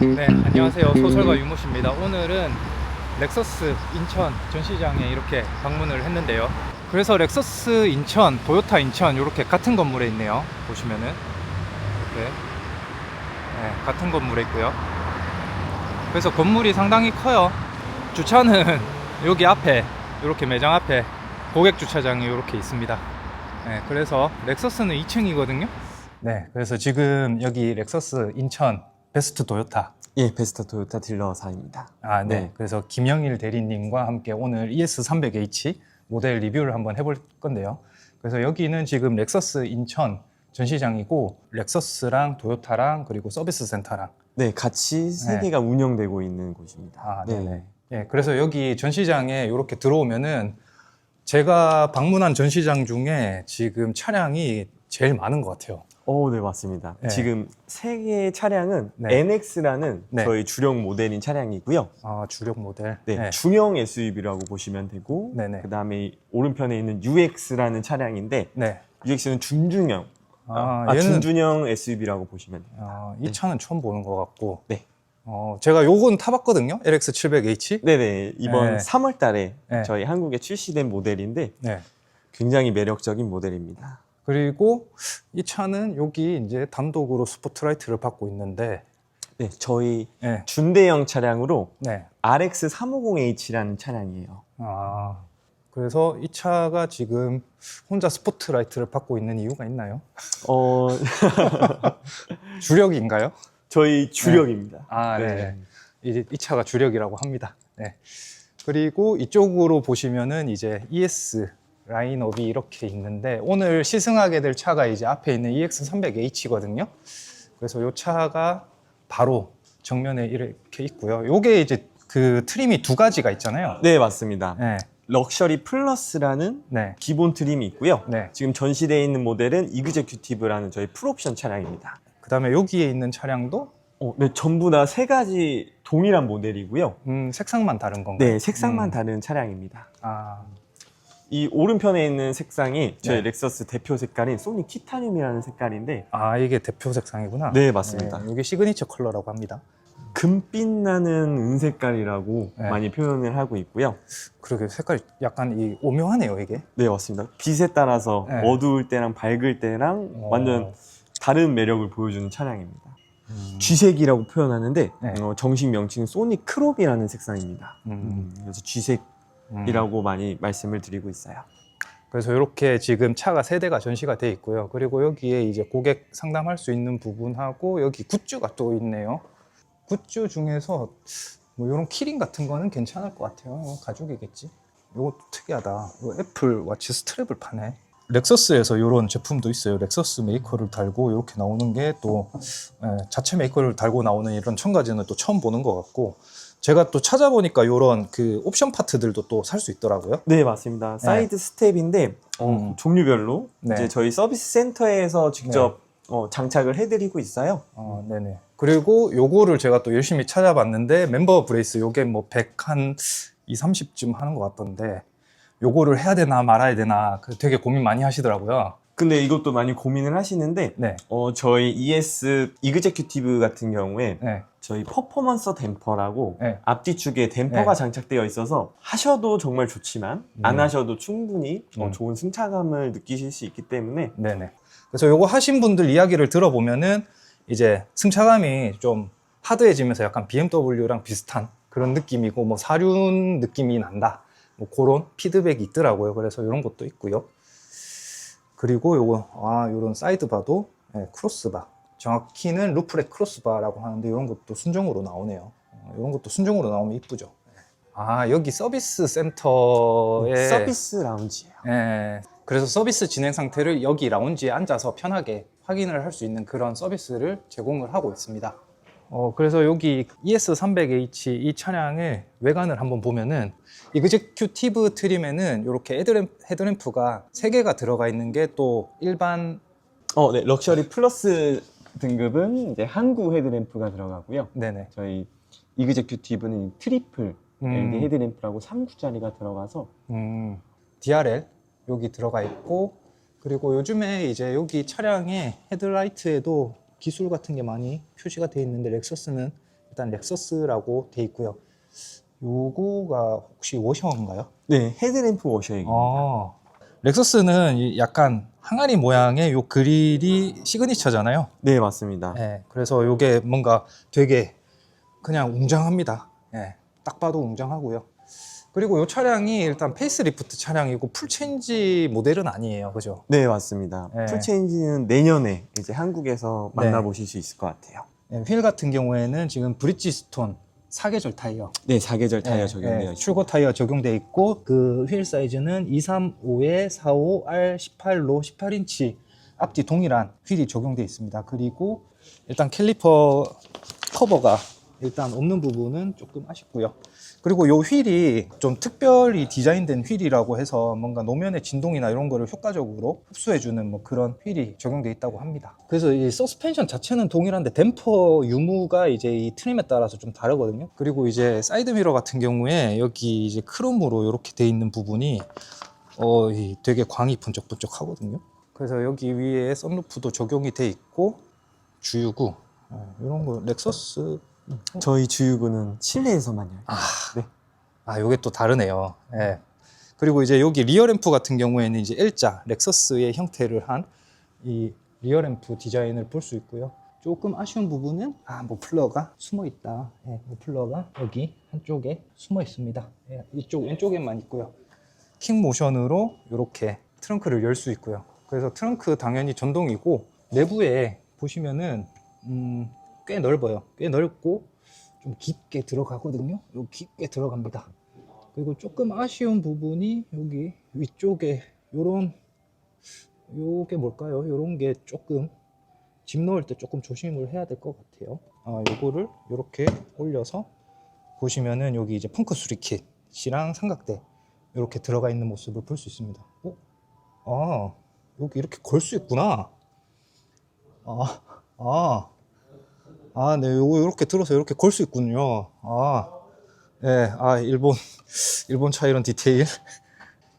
네, 안녕하세요. 소설가 유모씨입니다. 오늘은 렉서스 인천 전시장에 이렇게 방문을 했는데요. 그래서 렉서스 인천, 도요타 인천 이렇게 같은 건물에 있네요. 보시면은 이렇게 같은 건물에 있고요. 그래서 건물이 상당히 커요. 주차는 여기 앞에 이렇게 매장 앞에 고객 주차장이 이렇게 있습니다. 그래서 렉서스는 2층이거든요. 네, 그래서 지금 여기 렉서스 인천 베스트 도요타. 예, 베스트 도요타 딜러사입니다. 네. 네. 그래서 김영일 대리님과 함께 오늘 ES300H 모델 리뷰를 한번 해볼 건데요. 그래서 여기는 지금 렉서스 인천 전시장이고 렉서스랑 도요타랑 그리고 서비스 센터랑 네, 같이 세 개가 운영되고 있는 곳입니다. 네네. 네, 그래서 여기 전시장에 이렇게 들어오면은 제가 방문한 전시장 중에 지금 차량이 제일 많은 것 같아요. 네, 맞습니다. 네. 지금 세 개의 차량은 네. NX라는 네. 저희 주력 모델인 차량이고요. 주력 모델. 네, 중형 SUV라고 보시면 되고, 네네. 그 다음에 오른편에 있는 UX라는 차량인데, 네. UX는 중중형, 얘는 중준형 SUV라고 보시면 돼요. 이 차는 처음 보는 것 같고. 네. 제가 요건 타봤거든요. LX700H. 네네, 이번 네. 3월 달에 네. 저희 한국에 출시된 모델인데, 네. 굉장히 매력적인 모델입니다. 그리고 이 차는 여기 이제 단독으로 스포트라이트를 받고 있는데, 네, 저희 네. 준대형 차량으로 네. RX350H라는 차량이에요. 그래서 이 차가 지금 혼자 스포트라이트를 받고 있는 이유가 있나요? 어, 주력인가요? 저희 주력입니다. 네. 이 차가 주력이라고 합니다. 네. 그리고 이쪽으로 보시면은 이제 ES 라인업이 이렇게 있는데, 오늘 시승하게 될 차가 이제 앞에 있는 EX300H거든요. 그래서 이 차가 바로 정면에 이렇게 있고요. 요게 이제 그 트림이 두 가지가 있잖아요. 네, 맞습니다. 네. 럭셔리 플러스라는 네. 기본 트림이 있고요. 네. 지금 전시되어 있는 모델은 이그제큐티브라는 저희 풀옵션 차량입니다. 그 다음에 여기에 있는 차량도 네, 전부 다 세 가지 동일한 모델이고요. 색상만 다른 건가요? 네, 색상만 다른 차량입니다. 아, 이 오른편에 있는 색상이 저희 네. 렉서스 대표 색깔인 소닉 티타늄이라는 색깔인데, 이게 대표 색상이구나. 네, 맞습니다. 이게 시그니처 컬러라고 합니다. 금빛 나는 은색깔이라고 네. 많이 표현을 하고 있고요. 그러게 색깔이 약간 오묘하네요, 이게. 네, 맞습니다. 빛에 따라서 네. 어두울 때랑 밝을 때랑 완전 다른 매력을 보여주는 차량입니다. G색이라고 표현하는데 네. 정식 명칭은 소닉 크롭이라는 색상입니다. 그래서 G색이라고 음. 많이 말씀을 드리고 있어요. 그래서 이렇게 지금 차가 세 대가 전시가 돼 있고요. 그리고 여기에 이제 고객 상담할 수 있는 부분하고 여기 굿즈가 또 있네요. 굿즈 중에서 뭐 이런 키링 같은 거는 괜찮을 것 같아요. 이거 가죽이겠지. 이것도 특이하다. 이거 애플 워치 스트랩을 파네. 렉서스에서 이런 제품도 있어요. 렉서스 메이커를 달고 이렇게 나오는 게 또 자체 메이커를 달고 나오는 이런 첨가제는 또 처음 보는 것 같고, 제가 또 찾아보니까 이런 그 옵션 파트들도 또 살 수 있더라고요. 네, 맞습니다. 사이드 스텝인데 종류별로 네. 이제 저희 서비스 센터에서 직접 장착을 해드리고 있어요. 네네. 그리고 요거를 제가 또 열심히 찾아봤는데, 멤버 브레이스 요게 뭐 100한 30쯤 하는 것 같던데, 요거를 해야 되나 말아야 되나 되게 고민 많이 하시더라고요. 근데 이것도 많이 고민을 하시는데 네. 저희 ES 이그제큐티브 같은 경우에 네. 저희 퍼포먼서 댐퍼라고 네. 앞뒤축에 댐퍼가 네. 장착되어 있어서 하셔도 정말 좋지만 안 하셔도 충분히 좋은 승차감을 느끼실 수 있기 때문에 네네. 그래서 요거 하신 분들 이야기를 들어보면은 이제 승차감이 좀 하드해지면서 약간 BMW랑 비슷한 그런 느낌이고, 뭐 사륜 느낌이 난다, 뭐 그런 피드백이 있더라고요. 그래서 이런 것도 있고요. 그리고 요거 요런 사이드바도 크로스바, 정확히는 루프렉 크로스바라고 하는데 이런 것도 순정으로 나오네요. 이런 것도 순정으로 나오면 이쁘죠. 여기 서비스 센터에 서비스 라운지예요. 그래서 서비스 진행 상태를 여기 라운지에 앉아서 편하게 확인을 할 수 있는 그런 서비스를 제공을 하고 있습니다. 그래서 여기 ES300H 이 차량의 외관을 한번 보면은, 이그제큐티브 트림에는 이렇게 헤드램프가 3개가 들어가 있는 게 또 일반 네, 럭셔리 플러스 등급은 이제 항구 헤드램프가 들어가고요. 네네. 저희 이그제큐티브는 트리플 LED 헤드램프라고 3구짜리가 들어가서 DRL 여기 들어가 있고, 그리고 요즘에 이제 여기 차량의 헤드라이트에도 기술 같은 게 많이 표시가 되어 있는데 렉서스는 일단 렉서스라고 되어 있고요. 요거가 혹시 워셔인가요? 네, 헤드램프 워셔액입니다. 렉서스는 약간 항아리 모양의 요 그릴이 시그니처잖아요. 네, 맞습니다. 예, 그래서 요게 뭔가 되게 그냥 웅장합니다. 예, 딱 봐도 웅장하고요. 그리고 이 차량이 일단 페이스리프트 차량이고 풀체인지 모델은 아니에요, 그죠? 네, 맞습니다. 네. 풀체인지는 내년에 이제 한국에서 네. 만나보실 수 있을 것 같아요. 예, 휠 같은 경우에는 지금 브리지스톤 4계절 타이어, 네, 4계절 타이어 예, 적용되어 예, 있습니다. 출고 타이어 적용돼 있고 그 휠 사이즈는 235에 45R18로 18인치 앞뒤 동일한 휠이 적용돼 있습니다. 그리고 일단 캘리퍼 커버가 일단 없는 부분은 조금 아쉽고요. 그리고 요 휠이 좀 특별히 디자인된 휠이라고 해서 뭔가 노면의 진동이나 이런 거를 효과적으로 흡수해주는 뭐 그런 휠이 적용되어 있다고 합니다. 그래서 이 서스펜션 자체는 동일한데 댐퍼 유무가 이제 이 트림에 따라서 좀 다르거든요. 그리고 이제 사이드 미러 같은 경우에 여기 이제 크롬으로 이렇게 돼 있는 부분이 되게 광이 번쩍번쩍 하거든요. 그래서 여기 위에 썬루프도 적용이 돼 있고 주유구 이런 거 렉서스 저희 주유구는 실내에서만 열려요. 네. 요게 또 다르네요. 예. 그리고 이제 여기 리어 램프 같은 경우에는 이제 L자 렉서스의 형태를 한 이 리어 램프 디자인을 볼 수 있고요. 조금 아쉬운 부분은 머플러가 숨어 있다. 예, 머플러가 여기 한쪽에 숨어 있습니다. 예, 이쪽 왼쪽에만 있고요. 킥 모션으로 이렇게 트렁크를 열 수 있고요. 그래서 트렁크 당연히 전동이고 내부에 보시면은 꽤 넓어요. 꽤 넓고 좀 깊게 들어가거든요. 요 깊게 들어갑니다. 그리고 조금 아쉬운 부분이 여기 위쪽에 요게 뭘까요? 요런 게 조금 짐 넣을 때 조금 조심을 해야 될 것 같아요. 요거를 이렇게 올려서 보시면은 여기 이제 펑크 수리킷이랑 삼각대 이렇게 들어가 있는 모습을 볼 수 있습니다. 여기 이렇게 걸 수 있구나. 네, 요거 이렇게 들어서 이렇게 걸 수 있군요. 네, 일본 차 이런 디테일.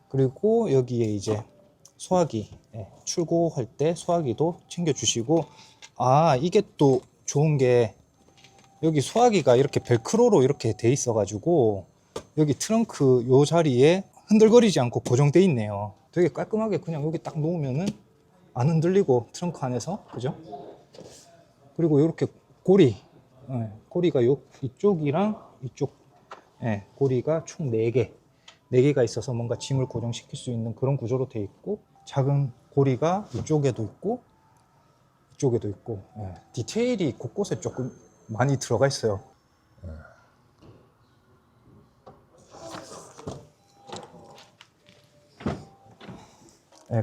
그리고 여기에 이제 소화기, 출고할 때 소화기도 챙겨주시고, 이게 또 좋은 게 여기 소화기가 이렇게 벨크로로 이렇게 돼 있어가지고 여기 트렁크 요 자리에 흔들거리지 않고 고정돼 있네요. 되게 깔끔하게 그냥 여기 딱 놓으면은 안 흔들리고 트렁크 안에서, 그죠? 그리고 이렇게 고리가 이쪽이랑 이쪽, 고리가 총 4개가 있어서 뭔가 짐을 고정시킬 수 있는 그런 구조로 되어 있고, 작은 고리가 이쪽에도 있고 이쪽에도 있고, 디테일이 곳곳에 조금 많이 들어가 있어요.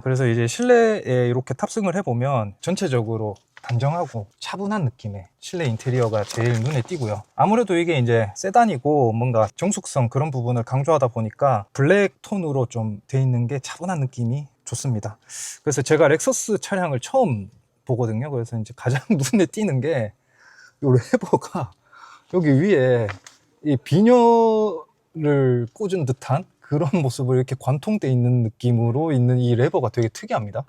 그래서 이제 실내에 이렇게 탑승을 해보면 전체적으로 단정하고 차분한 느낌의 실내 인테리어가 제일 눈에 띄고요. 아무래도 이게 이제 세단이고 뭔가 정숙성 그런 부분을 강조하다 보니까 블랙 톤으로 좀 돼 있는 게 차분한 느낌이 좋습니다. 그래서 제가 렉서스 차량을 처음 보거든요. 그래서 이제 가장 눈에 띄는 게 이 레버가 여기 위에 이 비녀를 꽂은 듯한 그런 모습을 이렇게 관통돼 있는 느낌으로 있는 이 레버가 되게 특이합니다.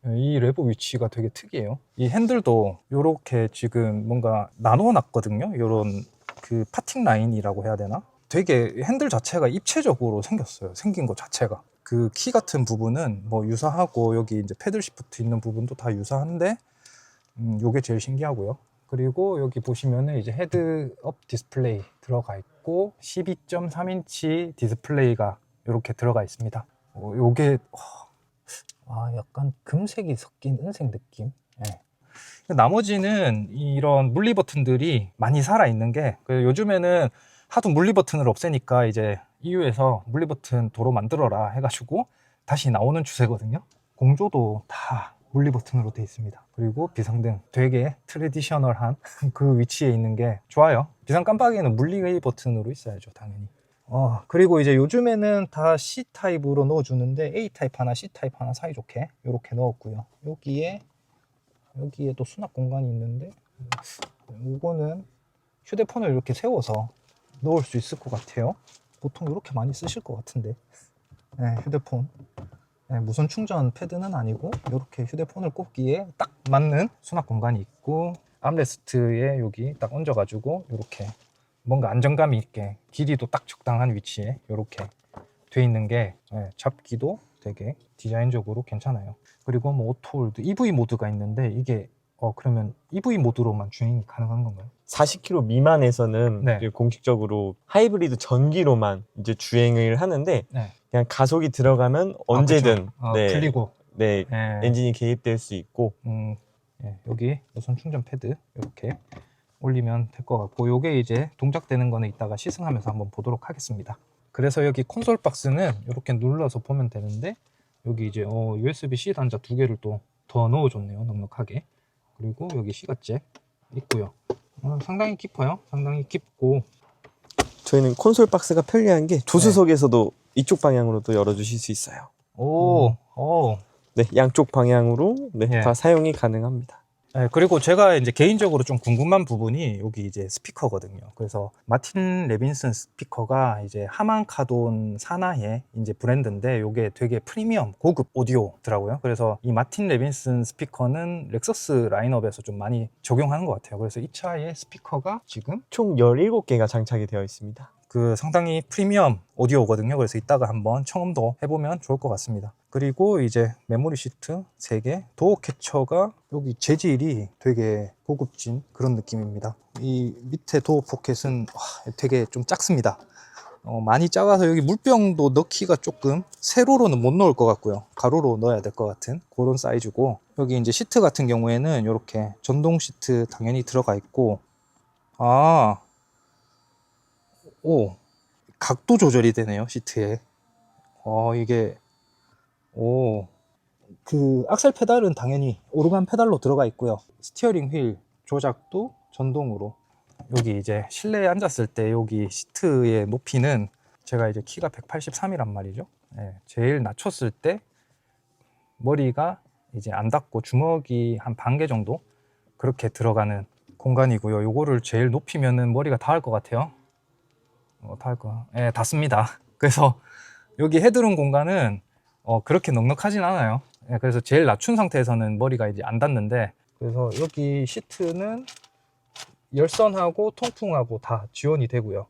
이 레버 위치가 되게 특이해요. 이 핸들도 이렇게 지금 뭔가 나눠 놨거든요. 이런 그 파팅 라인이라고 해야 되나? 되게 핸들 자체가 입체적으로 생겼어요. 생긴 것 자체가. 그 키 같은 부분은 뭐 유사하고 여기 이제 패들 시프트 있는 부분도 다 유사한데 요게 제일 신기하고요. 그리고 여기 보시면은 이제 헤드업 디스플레이 들어가 있고 12.3인치 디스플레이가 이렇게 들어가 있습니다. 요게 약간 금색이 섞인 은색 느낌. 나머지는 이런 물리 버튼들이 많이 살아 있는 게 요즘에는 하도 물리 버튼을 없애니까 이제 EU에서 물리 버튼 도로 만들어라 해가지고 다시 나오는 추세거든요. 공조도 다 물리 버튼으로 되어 있습니다. 그리고 비상등 되게 트레디셔널한 그 위치에 있는 게 좋아요. 비상 깜빡이는 물리 버튼으로 있어야죠, 당연히. 그리고 이제 요즘에는 다 C타입으로 넣어주는데 A타입 하나, C타입 하나 사이좋게 이렇게 넣었고요. 여기에 또 수납 공간이 있는데 이거는 휴대폰을 이렇게 세워서 넣을 수 있을 것 같아요. 보통 이렇게 많이 쓰실 것 같은데. 휴대폰 네, 무선 충전 패드는 아니고 이렇게 휴대폰을 꽂기에 딱 맞는 수납 공간이 있고 암레스트에 여기 딱 얹어가지고 이렇게 뭔가 안정감이 있게 길이도 딱 적당한 위치에 이렇게 돼 있는 게 잡기도 되게 디자인적으로 괜찮아요. 그리고 뭐 오토홀드 EV 모드가 있는데 이게 그러면 EV 모드로만 주행이 가능한 건가요? 40km 미만에서는 네. 이제 공식적으로 하이브리드 전기로만 이제 주행을 하는데 네. 그냥 가속이 들어가면 언제든 네, 풀리고 네, 네. 엔진이 개입될 수 있고 여기 무선 충전 패드 이렇게 올리면 될 것 같고 요게 이제 동작되는 거는 이따가 시승하면서 한번 보도록 하겠습니다. 그래서 여기 콘솔 박스는 이렇게 눌러서 보면 되는데 여기 이제 USB-C 단자 두 개를 또 더 넣어줬네요. 넉넉하게. 그리고 여기 시가잭 있고요. 상당히 깊어요. 상당히 깊고 저희는 콘솔 박스가 편리한 게 조수석에서도 이쪽 방향으로도 열어주실 수 있어요. 네, 양쪽 방향으로 네, 예. 다 사용이 가능합니다. 네, 그리고 제가 이제 개인적으로 좀 궁금한 부분이 여기 이제 스피커거든요. 그래서 마틴 레빈슨 스피커가 이제 하만카돈 사나의 이제 브랜드인데 이게 되게 프리미엄 고급 오디오더라고요. 그래서 이 마틴 레빈슨 스피커는 렉서스 라인업에서 좀 많이 적용하는 것 같아요. 그래서 이 차의 스피커가 지금 총 17개가 장착이 되어 있습니다. 상당히 프리미엄 오디오거든요. 그래서 이따가 한번 청음도 해보면 좋을 것 같습니다. 그리고 이제 메모리 시트 3개, 도어 캐쳐가 여기 재질이 되게 고급진 그런 느낌입니다. 이 밑에 도어 포켓은 되게 좀 작습니다. 많이 작아서 여기 물병도 넣기가 조금 세로로는 못 넣을 것 같고요. 가로로 넣어야 될 것 같은 그런 사이즈고, 여기 이제 시트 같은 경우에는 이렇게 전동 시트 당연히 들어가 있고, 각도 조절이 되네요, 시트에. 이게, 그 악셀 페달은 당연히 오르간 페달로 들어가 있고요. 스티어링 휠 조작도 전동으로. 여기 이제 실내에 앉았을 때 여기 시트의 높이는 제가 이제 키가 183이란 말이죠. 제일 낮췄을 때 머리가 이제 안 닿고 주먹이 한 반 개 정도 그렇게 들어가는 공간이고요. 요거를 제일 높이면은 머리가 닿을 것 같아요. 닿습니다. 그래서 여기 헤드룸 공간은 그렇게 넉넉하진 않아요. 그래서 제일 낮춘 상태에서는 머리가 이제 안 닿는데, 그래서 여기 시트는 열선하고 통풍하고 다 지원이 되고요.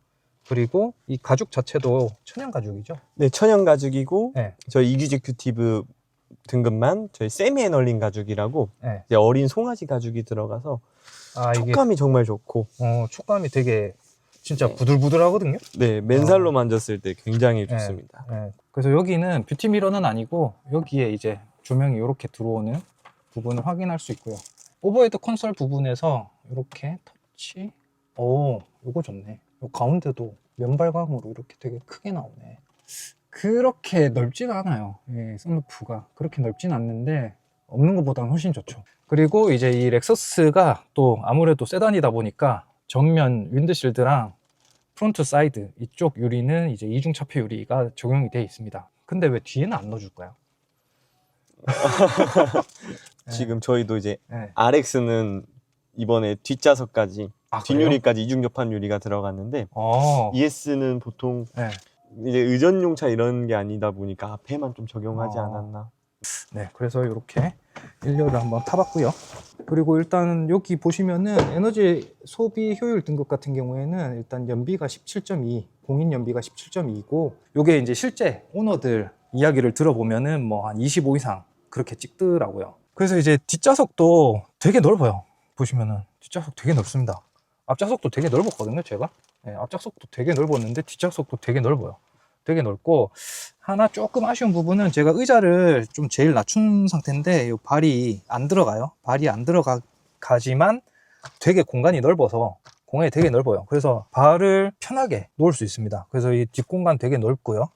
그리고 이 가죽 자체도 천연 가죽이죠. 네, 천연 가죽이고 네. 저희 이규제큐티브 등급만 저희 세미 애널린 가죽이라고 네. 이제 어린 송아지 가죽이 들어가서 이게 촉감이 정말 좋고 촉감이 되게 진짜 부들부들하거든요. 네, 맨살로 만졌을 때 굉장히 좋습니다. 그래서 여기는 뷰티 미러는 아니고 여기에 이제 조명이 이렇게 들어오는 부분을 확인할 수 있고요. 오버헤드 콘솔 부분에서 이렇게 터치, 요거 좋네. 요 가운데도 면발광으로 이렇게 되게 크게 나오네. 그렇게 넓진 않아요. 썬루프가 그렇게 넓진 않는데 없는 것보다는 훨씬 좋죠. 그리고 이제 이 렉서스가 또 아무래도 세단이다 보니까 전면 윈드실드랑 프론트 사이드 이쪽 유리는 이제 이중 차폐 유리가 적용이 되어 있습니다. 근데 왜 뒤에는 안 넣어줄까요? 지금 저희도 이제 네. RX는 이번에 뒷좌석까지 뒷유리까지 이중 접한 유리가 들어갔는데 ES는 보통 이제 의전용차 이런 게 아니다 보니까 앞에만 좀 적용하지 않았나. 네, 그래서 이렇게 1열을 한번 타봤고요. 그리고 일단 여기 보시면은 에너지 소비 효율 등급 같은 경우에는 일단 연비가 17.2, 공인 연비가 17.2고, 요게 이제 실제 오너들 이야기를 들어보면은 뭐 한 25 이상 그렇게 찍더라고요. 그래서 이제 뒷좌석도 되게 넓어요. 보시면은 뒷좌석 되게 넓습니다. 앞좌석도 되게 넓었거든요, 제가. 앞좌석도 되게 넓었는데 뒷좌석도 되게 넓어요. 되게 넓고, 하나 조금 아쉬운 부분은 제가 의자를 좀 제일 낮춘 상태인데 이 발이 안 들어가요. 발이 안 들어가지만 되게 공간이 넓어서, 공간이 되게 넓어요. 그래서 발을 편하게 놓을 수 있습니다. 그래서 이 뒷공간 되게 넓고요.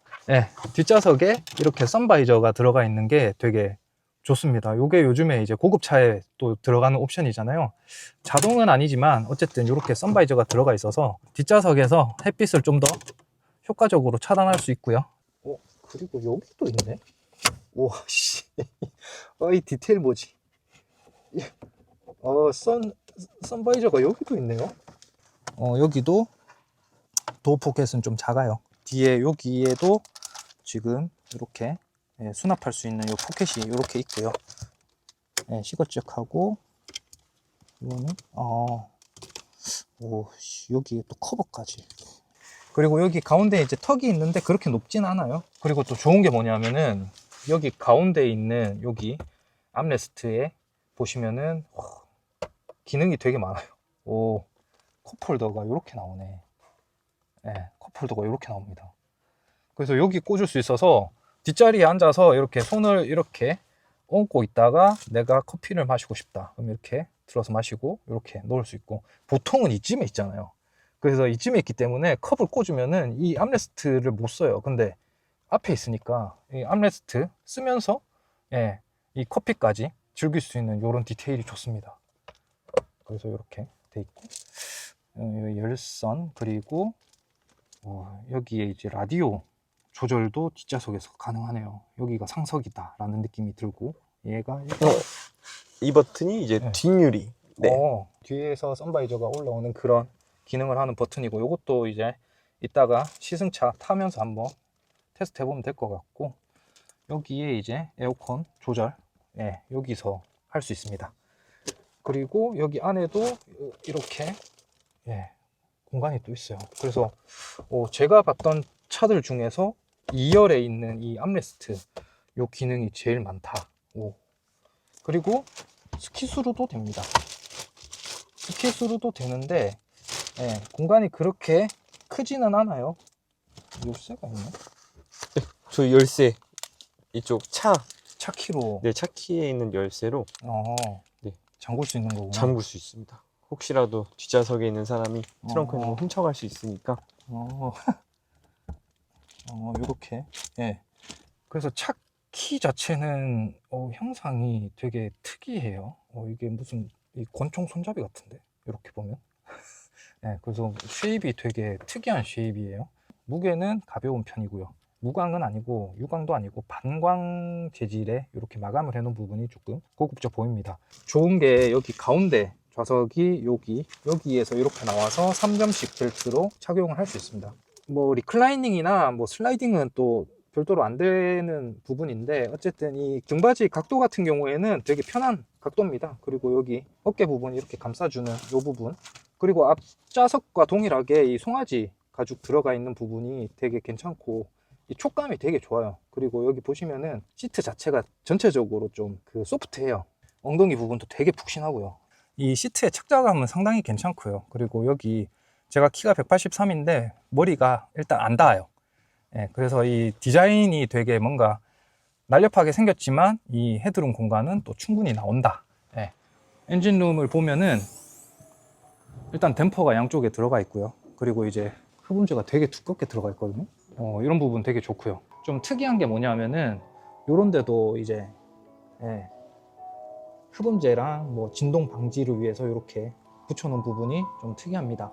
뒷좌석에 이렇게 선바이저가 들어가 있는 게 되게 좋습니다. 이게 요즘에 이제 고급차에 또 들어가는 옵션이잖아요. 자동은 아니지만 어쨌든 이렇게 선바이저가 들어가 있어서 뒷좌석에서 햇빛을 좀 더 효과적으로 차단할 수 있고요. 그리고 여기도 있네. 씨. 이 디테일 뭐지? 선바이저가 여기도 있네요. 여기도 도어 포켓은 좀 작아요. 뒤에 여기에도 지금 이렇게 예, 수납할 수 있는 요 포켓이 이렇게 있고요. 예, 시거적하고 이거는 오, 여기 또 커버까지. 그리고 여기 가운데 이제 턱이 있는데 그렇게 높진 않아요. 그리고 또 좋은 게 뭐냐면은 여기 가운데 있는 여기 암레스트에 보시면은 기능이 되게 많아요. 오, 컵홀더가 이렇게 나오네. 네, 컵홀더가 이렇게 나옵니다. 그래서 여기 꽂을 수 있어서 뒷자리에 앉아서 이렇게 손을 이렇게 얹고 있다가 내가 커피를 마시고 싶다. 그럼 이렇게 들어서 마시고 이렇게 놓을 수 있고, 보통은 이쯤에 있잖아요. 그래서 이쯤에 있기 때문에 컵을 꽂으면은 이 암레스트를 못 써요. 근데 앞에 있으니까 이 암레스트 쓰면서 예, 이 커피까지 즐길 수 있는 이런 디테일이 좋습니다. 그래서 이렇게 돼 있고, 열선, 그리고 여기에 이제 라디오 조절도 뒷좌석에서 가능하네요. 여기가 상석이다 라는 느낌이 들고, 얘가 이 버튼이 이제 네. 뒷유리. 네. 뒤에서 선바이저가 올라오는 그런 기능을 하는 버튼이고, 이것도 이제 이따가 시승차 타면서 한번 테스트 해보면 될 것 같고, 여기에 이제 에어컨 조절, 예, 여기서 할 수 있습니다. 그리고 여기 안에도 이렇게 예, 공간이 또 있어요. 그래서 제가 봤던 차들 중에서 2열에 있는 이 암레스트 요 기능이 제일 많다. 그리고 스키스루도 됩니다. 스키스루도 되는데 예, 공간이 그렇게 크지는 않아요. 열쇠가 있네. 저 열쇠 이쪽 차 차키로 네, 차키에 있는 열쇠로 네. 잠글 수 있는 거구나. 잠글 수 있습니다. 혹시라도 뒷좌석에 있는 사람이 트렁크에 있는 거 훔쳐갈 수 있으니까. 요렇게. 예. 그래서 차키 자체는 형상이 되게 특이해요. 이게 무슨 이 권총 손잡이 같은데, 이렇게 보면. 예, 그래서 쉐입이 되게 특이한 쉐입이에요. 무게는 가벼운 편이고요. 무광은 아니고 유광도 아니고 반광 재질의 이렇게 마감을 해놓은 부분이 조금 고급져 보입니다. 좋은 게 여기 가운데 좌석이 여기에서 이렇게 나와서 3점식 벨트로 착용을 할 수 있습니다. 뭐 리클라이닝이나 뭐 슬라이딩은 또 별도로 안 되는 부분인데, 어쨌든 이 등받이 각도 같은 경우에는 되게 편한 각도입니다. 그리고 여기 어깨 부분 이렇게 감싸주는 이 부분, 그리고 앞좌석과 동일하게 이 송아지 가죽 들어가 있는 부분이 되게 괜찮고, 이 촉감이 되게 좋아요. 그리고 여기 보시면은 시트 자체가 전체적으로 좀 그 소프트해요. 엉덩이 부분도 되게 푹신하고요. 이 시트의 착자감은 상당히 괜찮고요. 그리고 여기 제가 키가 183인데 머리가 일단 안 닿아요. 예, 그래서 이 디자인이 되게 뭔가 날렵하게 생겼지만 이 헤드룸 공간은 또 충분히 나온다. 예. 엔진룸을 보면은 일단 댐퍼가 양쪽에 들어가 있고요. 그리고 이제 흡음재가 되게 두껍게 들어가 있거든요. 이런 부분 되게 좋고요. 좀 특이한 게 뭐냐면은 요런 데도 이제 예, 흡음재랑 뭐 진동 방지를 위해서 이렇게 붙여놓은 부분이 좀 특이합니다.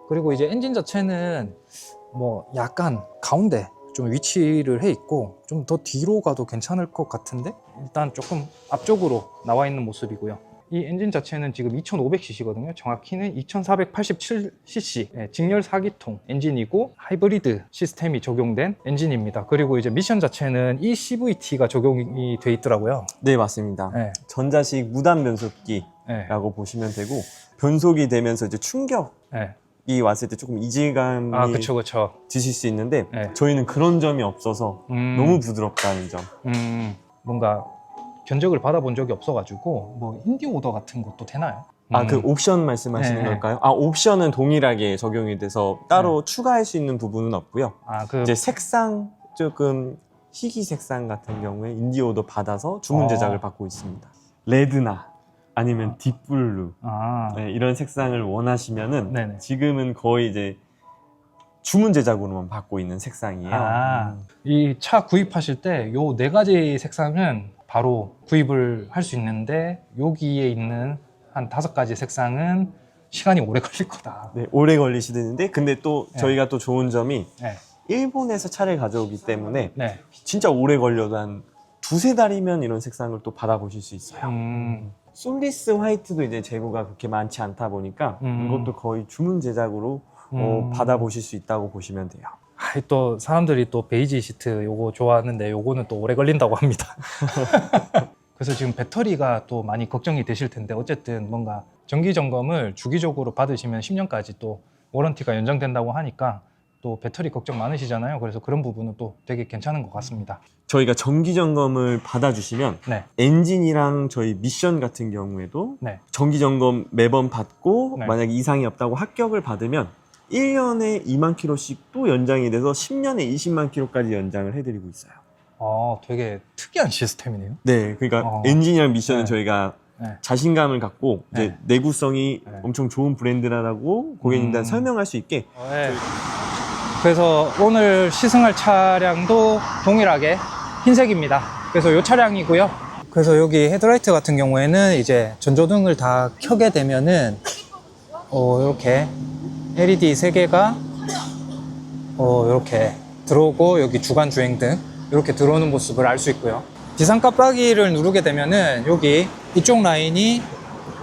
그리고 이제 엔진 자체는 뭐 약간 가운데 좀 위치를 해 있고, 좀 더 뒤로 가도 괜찮을 것 같은데 일단 조금 앞쪽으로 나와 있는 모습이고요. 이 엔진 자체는 지금 2500cc거든요. 정확히는 2487cc 직렬 4기통 엔진이고 하이브리드 시스템이 적용된 엔진입니다. 그리고 이제 미션 자체는 ECVT가 적용이 돼 있더라고요. 네, 맞습니다. 네. 전자식 무단 변속기라고 보시면 되고, 변속이 되면서 이제 충격이 왔을 때 조금 이질감이 그쵸. 드실 수 있는데 네. 저희는 그런 점이 없어서 너무 부드럽다는 점. 뭔가 견적을 받아본 적이 없어가지고 뭐 인디 오더 같은 것도 되나요? 그 옵션 말씀하시는 네. 걸까요? 옵션은 동일하게 적용이 돼서 따로 추가할 수 있는 부분은 없고요. 이제 색상, 조금 희귀 색상 같은 경우에 인디 오더 받아서 주문 제작을 받고 있습니다. 레드나 아니면 딥블루 네, 이런 색상을 원하시면은 네네. 지금은 거의 이제 주문 제작으로만 받고 있는 색상이에요. 이 차 구입하실 때 요 4가지 색상은 바로 구입을 할 수 있는데, 여기에 있는 한 5가지 색상은 시간이 오래 걸릴 거다. 네, 오래 걸리시는데, 근데 또 저희가 또 좋은 점이 네. 일본에서 차를 가져오기 때문에 네. 진짜 오래 걸려도 한 2-3달이면 이런 색상을 또 받아보실 수 있어요. 솔리스 화이트도 이제 재고가 그렇게 많지 않다 보니까 이것도 거의 주문 제작으로 받아보실 수 있다고 보시면 돼요. 또 사람들이 또 베이지 시트 요거 좋아하는데 요거는 또 오래 걸린다고 합니다. 그래서 지금 배터리가 또 많이 걱정이 되실 텐데 어쨌든 뭔가 정기 점검을 주기적으로 받으시면 10년까지 또 워런티가 연장된다고 하니까 또 배터리 걱정 많으시잖아요. 그래서 그런 부분은 또 되게 괜찮은 것 같습니다. 저희가 정기 점검을 받아주시면 네. 엔진이랑 저희 미션 같은 경우에도 네. 정기 점검 매번 받고 네. 만약에 이상이 없다고 합격을 받으면 1년에 2만 킬로씩 또 연장이 돼서 10년에 20만 킬로까지 연장을 해드리고 있어요. 되게 특이한 시스템이네요. 네, 그러니까 엔진이랑 미션은 네. 저희가 네. 자신감을 갖고 이제 네. 내구성이 네. 엄청 좋은 브랜드라고 고객님들한테 설명할 수 있게. 네. 그래서 오늘 시승할 차량도 동일하게 흰색입니다. 그래서 이 차량이고요. 그래서 여기 헤드라이트 같은 경우에는 이제 전조등을 다 켜게 되면은 이렇게 LED 3개가 이렇게 들어오고 여기 주간 주행등 이렇게 들어오는 모습을 알 수 있고요. 비상 깜빡이를 누르게 되면은 여기 이쪽 라인이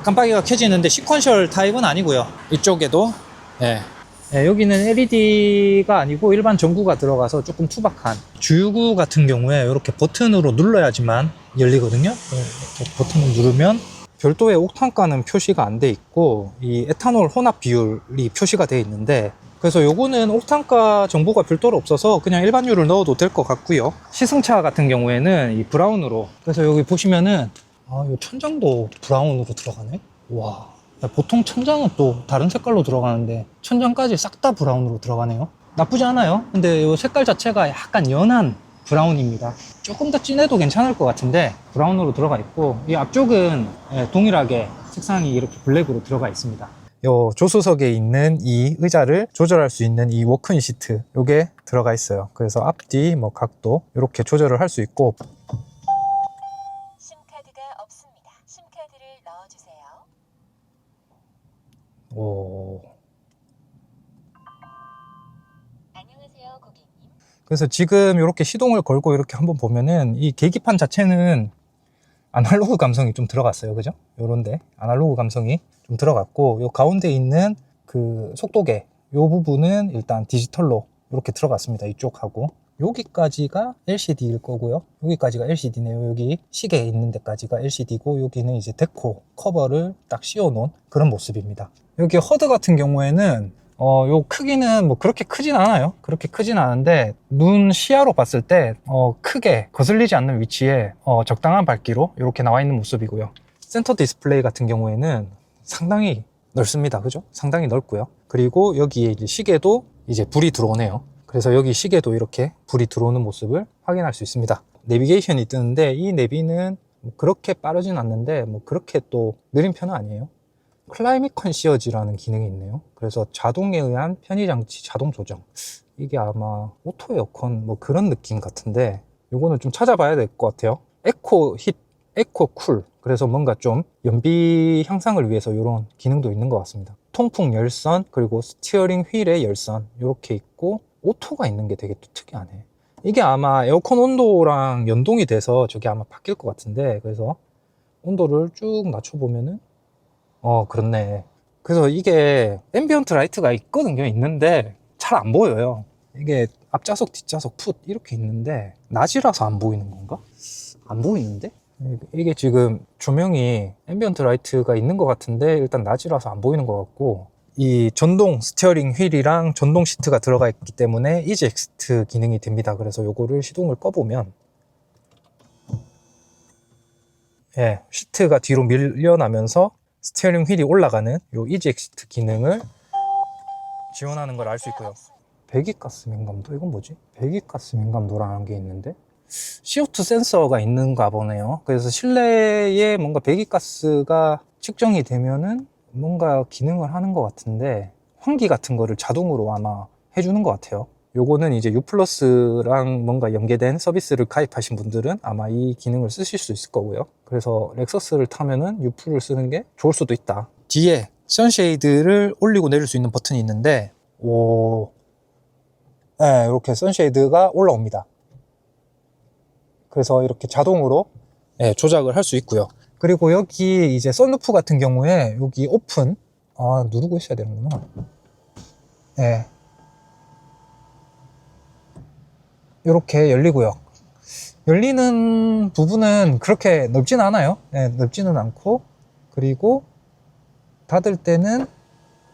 깜빡이가 켜지는데 시퀀셜 타입은 아니고요. 이쪽에도 여기는 LED가 아니고 일반 전구가 들어가서 조금 투박한 주유구 같은 경우에 이렇게 버튼으로 눌러야지만 열리거든요. 이렇게 버튼을 누르면 별도의 옥탄가는 표시가 안 돼 있고 이 에탄올 혼합 비율이 표시가 돼 있는데 그래서 요거는 옥탄가 정보가 별도로 없어서 그냥 일반유를 넣어도 될 것 같고요. 시승차 같은 경우에는 이 브라운으로 그래서 여기 보시면은 이 천장도 브라운으로 들어가네. 와, 보통 천장은 또 다른 색깔로 들어가는데 천장까지 싹 다 브라운으로 들어가네요. 나쁘지 않아요. 근데 이 색깔 자체가 약간 연한 브라운입니다. 조금 더 진해도 괜찮을 것 같은데 브라운으로 들어가 있고 이 앞쪽은 동일하게 색상이 이렇게 블랙으로 들어가 있습니다. 요 조수석에 있는 이 의자를 조절할 수 있는 이 워크인 시트 요게 들어가 있어요. 그래서 앞뒤 뭐 각도 이렇게 조절을 할 수 있고 심카드가 없습니다. 심카드를 넣어주세요. 안녕하세요, 고객님. 그래서 지금 이렇게 시동을 걸고 이렇게 한번 보면은 이 계기판 자체는 아날로그 감성이 좀 들어갔어요. 그죠? 요런데 아날로그 감성이 좀 들어갔고 요 가운데 있는 그 속도계 요 부분은 일단 디지털로 이렇게 들어갔습니다. 이쪽하고 여기까지가 LCD일 거고요. 여기까지가 LCD네요. 여기 시계 있는 데까지가 LCD고 여기는 이제 데코 커버를 딱 씌워 놓은 그런 모습입니다. 여기 허드 같은 경우에는 요 크기는 뭐 그렇게 크진 않아요. 그렇게 크진 않은데 눈 시야로 봤을 때 크게 거슬리지 않는 위치에 적당한 밝기로 이렇게 나와 있는 모습이고요. 센터 디스플레이 같은 경우에는 상당히 넓습니다. 그죠? 상당히 넓고요. 그리고 여기에 이제 시계도 이제 불이 들어오네요. 그래서 여기 시계도 이렇게 불이 들어오는 모습을 확인할 수 있습니다. 내비게이션이 뜨는데 이 내비는 그렇게 빠르진 않는데 뭐 그렇게 또 느린 편은 아니에요. 클라이밋 컨시어지라는 기능이 있네요. 그래서 자동에 의한 편의장치 자동 조정. 이게 아마 오토 에어컨 뭐 그런 느낌 같은데 요거는 좀 찾아봐야 될 것 같아요. 에코 힛, 에코 쿨. 그래서 뭔가 좀 연비 향상을 위해서 이런 기능도 있는 것 같습니다. 통풍 열선 그리고 스티어링 휠의 열선 이렇게 있고 오토가 있는 게 되게 또 특이하네. 이게 아마 에어컨 온도랑 연동이 돼서 저게 아마 바뀔 것 같은데 그래서 온도를 쭉 낮춰보면은 그렇네. 그래서 이게 앰비언트 라이트가 있거든요. 있는데 잘 안 보여요. 이게 앞좌석 뒷좌석 풋 이렇게 있는데 낮이라서 안 보이는 건가? 안 보이는데? 이게 지금 조명이 앰비언트 라이트가 있는 것 같은데 일단 낮이라서 안 보이는 것 같고 이 전동 스티어링 휠이랑 전동 시트가 들어가 있기 때문에 이지 엑스트 기능이 됩니다. 그래서 요거를 시동을 꺼보면 시트가 뒤로 밀려나면서 스티어링 휠이 올라가는 요 이지 엑스트 기능을 지원하는 걸 알 수 있고요. 배기가스 민감도? 이건 뭐지? 배기가스 민감도라는 게 있는데 CO2 센서가 있는가 보네요. 그래서 실내에 뭔가 배기가스가 측정이 되면은 뭔가 기능을 하는 것 같은데 환기 같은 거를 자동으로 아마 해주는 것 같아요. 요거는 이제 U+랑 뭔가 연계된 서비스를 가입하신 분들은 아마 이 기능을 쓰실 수 있을 거고요. 그래서 렉서스를 타면은 U를 쓰는 게 좋을 수도 있다. 뒤에 선쉐이드를 올리고 내릴 수 있는 버튼이 있는데 이렇게 선쉐이드가 올라옵니다. 그래서 이렇게 자동으로 조작을 할 수 있고요. 그리고 여기 이제 썬루프 같은 경우에 여기 오픈 누르고 있어야 되는구나. 이렇게 열리고요. 열리는 부분은 그렇게 넓진 않아요. 네, 넓지는 않고, 그리고 닫을 때는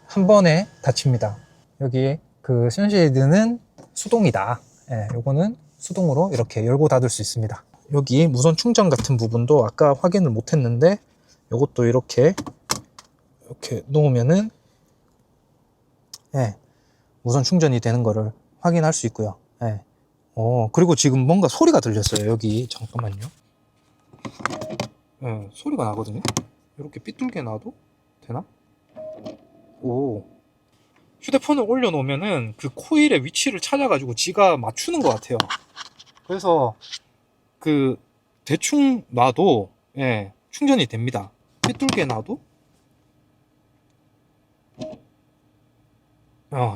한 번에 닫힙니다. 여기 그 선쉐이드는 수동이다. 예, 요거는 수동으로 이렇게 열고 닫을 수 있습니다. 여기 무선 충전 같은 부분도 아까 확인을 못 했는데, 요것도 이렇게 놓으면은, 예, 무선 충전이 되는 거를 확인할 수 있고요. 예. 그리고 지금 뭔가 소리가 들렸어요. 여기, 잠깐만요. 예, 소리가 나거든요. 이렇게 삐뚤게 놔도 되나? 오. 휴대폰을 올려놓으면은 그 코일의 위치를 찾아가지고 지가 맞추는 것 같아요. 그래서 그 대충 놔도, 예, 충전이 됩니다. 삐뚤게 놔도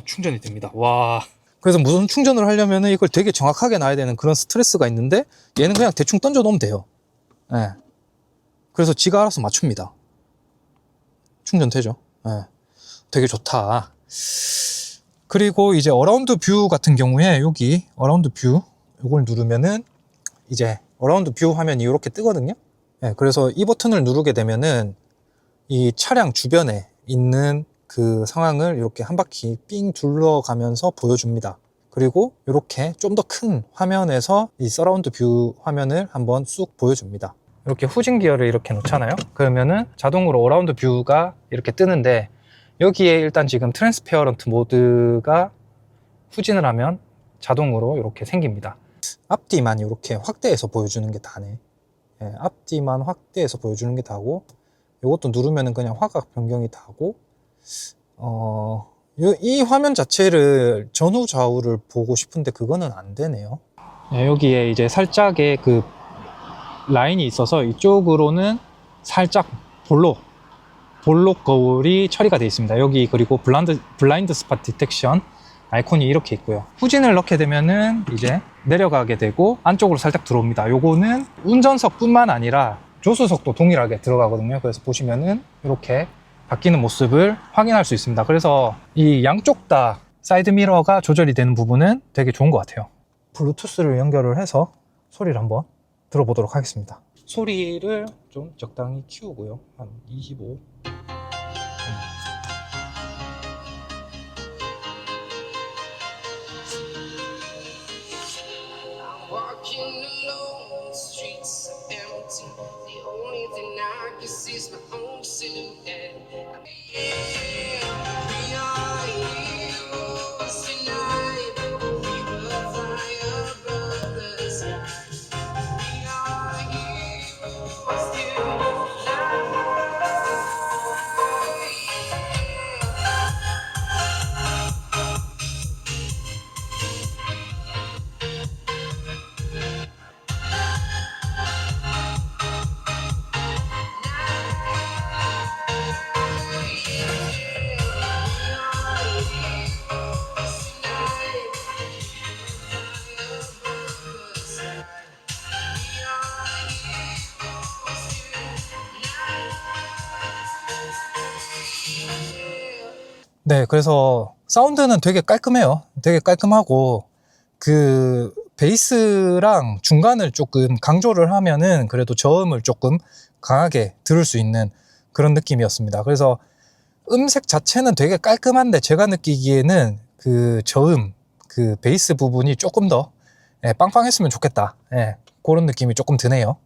충전이 됩니다. 와. 그래서 무선 충전을 하려면은 이걸 되게 정확하게 놔야 되는 그런 스트레스가 있는데, 얘는 그냥 대충 던져 놓으면 돼요. 예. 그래서 지가 알아서 맞춥니다. 충전되죠. 예. 되게 좋다. 그리고 이제 어라운드 뷰 같은 경우에, 여기 어라운드 뷰 이걸 누르면은 이제 어라운드 뷰 화면이 이렇게 뜨거든요. 예, 그래서 이 버튼을 누르게 되면은 이 차량 주변에 있는 그 상황을 이렇게 한 바퀴 삥 둘러가면서 보여줍니다. 그리고 이렇게 좀 더 큰 화면에서 이 서라운드 뷰 화면을 한번 쑥 보여줍니다. 이렇게 후진 기어를 이렇게 놓잖아요. 그러면은 자동으로 어라운드 뷰가 이렇게 뜨는데, 여기에 일단 지금 트랜스페어런트 모드가 후진을 하면 자동으로 이렇게 생깁니다. 앞뒤만 이렇게 확대해서 보여주는 게 다네. 예, 앞뒤만 확대해서 보여주는 게 다고, 이것도 누르면은 그냥 화각 변경이 다고, 이 화면 자체를 전후 좌우를 보고 싶은데 그거는 안 되네요. 예, 여기에 이제 살짝의 그 라인이 있어서 이쪽으로는 살짝 볼록 거울이 처리가 되어 있습니다. 여기 그리고 블라인드 스팟 디텍션 아이콘이 이렇게 있고요. 후진을 넣게 되면은 이제 내려가게 되고 안쪽으로 살짝 들어옵니다. 요거는 운전석뿐만 아니라 조수석도 동일하게 들어가거든요. 그래서 보시면은 이렇게 바뀌는 모습을 확인할 수 있습니다. 그래서 이 양쪽 다 사이드 미러가 조절이 되는 부분은 되게 좋은 것 같아요. 블루투스를 연결을 해서 소리를 한번 들어보도록 하겠습니다. 소리를 좀 적당히 키우고요. 한 25. Walking alone, the streets are empty. The only thing I can see is my own silhouette. Yeah, we are heroes tonight. We will fly above the sky. We are heroes tonight. 네, 그래서 사운드는 되게 깔끔해요. 되게 깔끔하고, 그 베이스랑 중간을 조금 강조를 하면은 그래도 저음을 조금 강하게 들을 수 있는 그런 느낌이었습니다. 그래서 음색 자체는 되게 깔끔한데, 제가 느끼기에는 그 저음, 그 베이스 부분이 조금 더 빵빵했으면 좋겠다. 예, 그런 느낌이 조금 드네요.